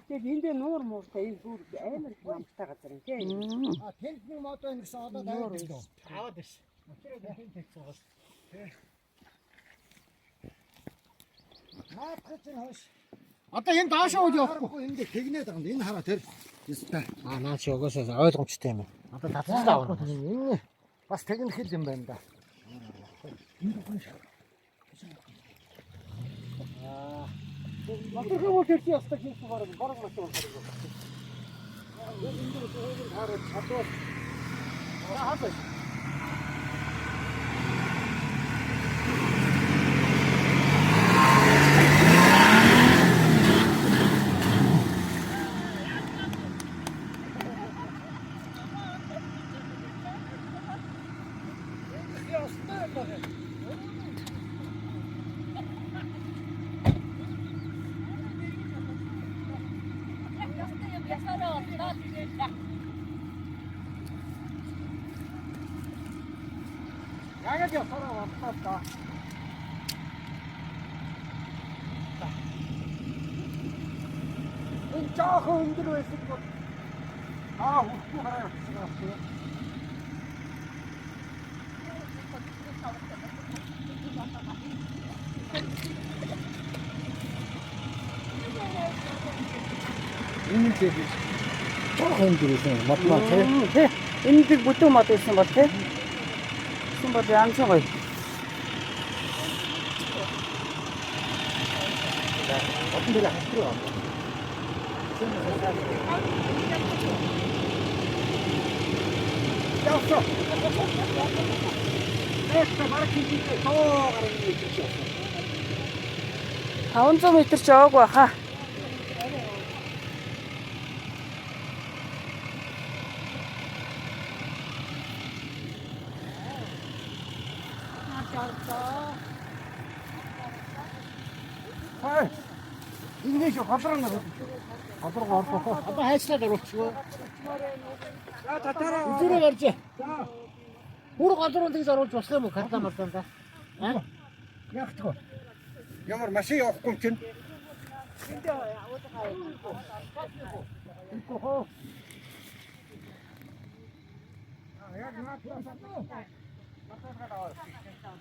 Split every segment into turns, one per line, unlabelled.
Тэгээд энд нуур мууртай энэ бүр амар их намтай газар юм тийм.
Тэнд нэг модоо ингэсэн одоо тавиад ирсэн. Аваад ирсэн. Тэр тэнд тэгцээс. Наадах чинь хойш. Одоо энэ даашаа үл явахгүй энэ тэгнээд байгаа юм. Энэ хараа тэр. Ястай. Наач угаасаа ойлгомжтой юм. Одоо татчихлаа авах. Энэ бас тэгнэх хэл юм байна да. Батар хэмээн тэрч ястаа хийх бараг маш байна. Энэ дөрөв хараа чадвал. Хасаа. Яг яг сараа ваттаа. Энэ жоохон өндөр байсан бол хүчгүй хараа явчихсан. Энэ зүйл жоохон өндөр байсан матмаа тий.
Энэ дэг бүтэн мод байсан бол тий. Бол янз гоё.
Отон дээр хаструу. Яасаа. Эста маркетинг тоо гарах юм чи.
500 м ч яваагүй баха.
Ингээш ходроо нар. Ходроо ордоо. Одоо хайчлаад оруулчихгүй. За татараа. Үзүрээ гарч. Бүр ходроо тэгж оруулж болох юм уу? Карта мартанда. Яахтгүй. Ямар машин явахгүй чинь.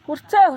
Хүрцээ.